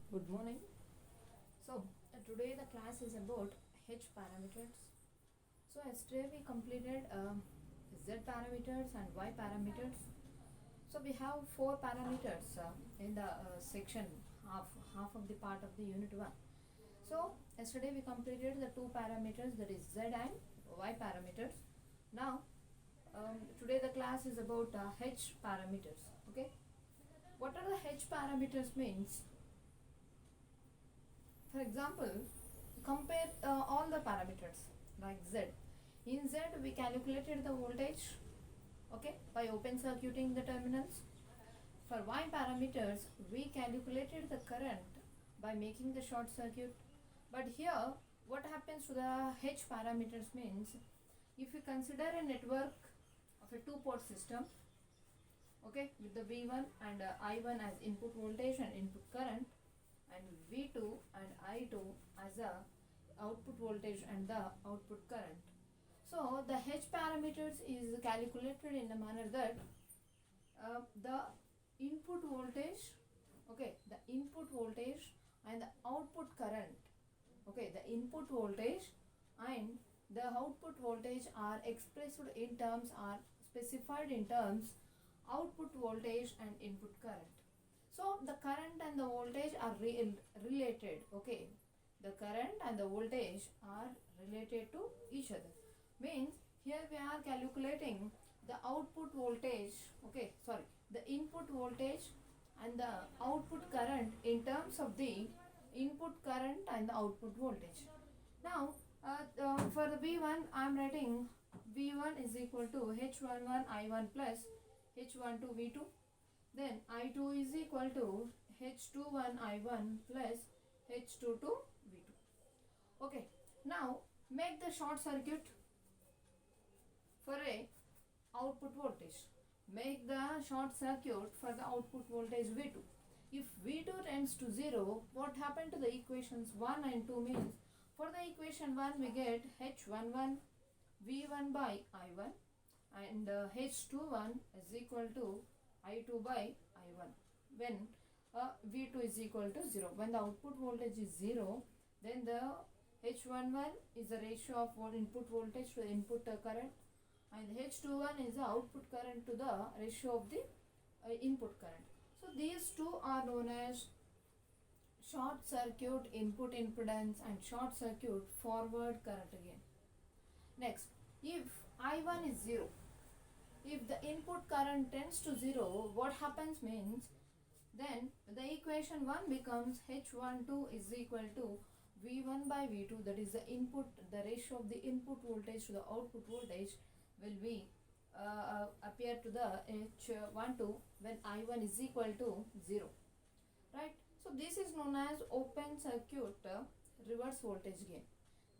Good morning. Today the class is about H parameters. So yesterday we completed Z parameters and Y parameters. So we have four parameters in the section half of the part of the unit 1. So yesterday we completed the two parameters, that is Z and Y parameters. Now today the class is about H parameters. Okay. What are the H parameters means? For example, compare all the parameters like Z. In Z, we calculated the voltage, okay, by open circuiting the terminals. For Y parameters, we calculated the current by making the short circuit. But here, what happens to the H parameters means, if you consider a network of a two-port system, okay, with the V1 and I1 as input voltage and input current, and V2 and I2 as a output voltage and the output current. So the H parameters is calculated in a manner that the input voltage, okay, the input voltage and the output current, okay, the input voltage and the output voltage are expressed in terms, are specified in terms output voltage and input current. So the current and the voltage are related, okay. The current and the voltage are related to each other. Means here we are calculating the output voltage, okay, sorry, the input voltage and the output current in terms of the input current and the output voltage. Now for the V1 I am writing V1 is equal to H11 I1 plus H12 V2. Then I2 is equal to H21 I1 plus H22 V2. Okay, now make the short circuit for a output voltage. Make the short circuit for the output voltage V2. If V2 tends to 0, what happened to the equations 1 and 2 means, for the equation 1 we get H11 V1 by I1 and H21 is equal to I2 by I1 when V2 is equal to 0. When the output voltage is 0, then the H11 is the ratio of input voltage to the input current, and H21 is the output current to the ratio of the input current. So these two are known as short circuit input impedance and short circuit forward current again. Next, if I1 is 0, if the input current tends to 0, what happens means, then the equation 1 becomes H12 is equal to V1 by V2, that is the input, the ratio of the input voltage to the output voltage will be appear to the H12 when I1 is equal to 0, right? So this is known as open circuit reverse voltage gain.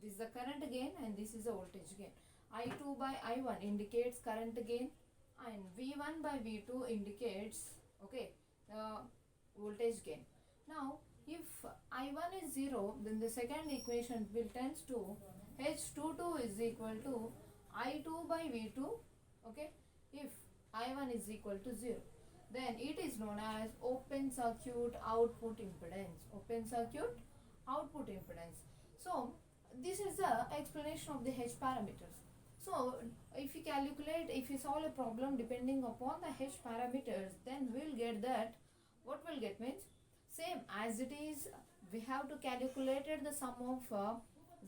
This is the current gain and this is the voltage gain. I2 by I1 indicates current gain and V1 by V2 indicates, okay, voltage gain. Now if I1 is 0, then the second equation will tends to H22 is equal to I2 by V2, okay, if I1 is equal to 0. Then it is known as open circuit output impedance. Open circuit output impedance. So this is the explanation of the H parameters. So if you calculate, if you solve a problem depending upon the H parameters, then we'll get that, what we'll get means, same as it is, we have to calculate the sum of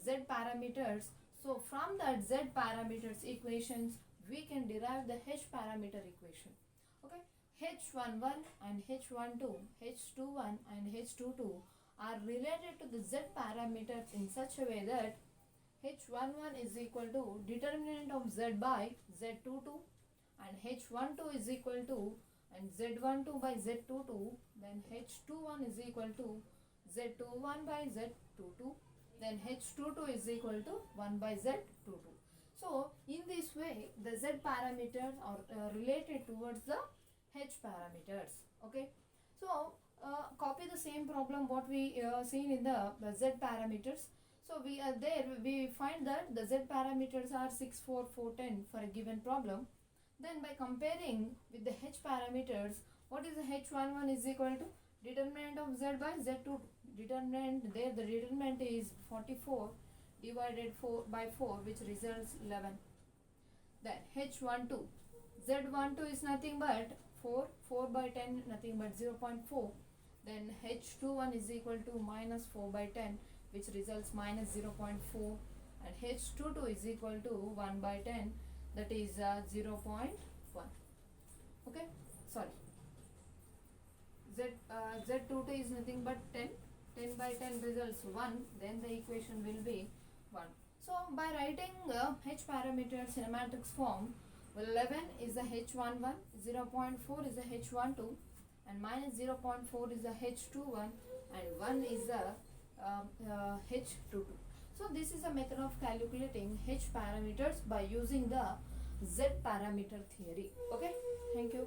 Z parameters. So from that Z parameters equations, we can derive the H parameter equation. Okay, H11 and H12, H21 and H22 are related to the Z parameters in such a way that H11 is equal to determinant of Z by Z22 and H12 is equal to and Z12 by Z22, then H21 is equal to Z21 by Z22, then H22 is equal to 1 by Z22. So in this way the Z parameters are related towards the H parameters. Okay, so copy the same problem what we seen in the Z parameters. So we find that the Z parameters are 6, 4, 4, 10 for a given problem. Then by comparing with the H parameters, what is the H11 is equal to Determinant of z by z2. Determinant there, the determinant is 44 divided 4 by 4, which results 11. Then h12, z12 is nothing but 4 by 10 nothing but 0.4. Then h21 is equal to minus 4 by 10, which results minus 0.4, and h22 is equal to 1 by 10, that is 0.1. Okay, sorry, z22 is nothing but 10 by 10 results 1, then the equation will be 1. So by writing h parameters in a matrix form, 11 is the h11, 0.4 is the h12, and minus 0.4 is the h21, and 1 is the h22. So this is a method of calculating h parameters by using the z parameter theory. Okay, thank you.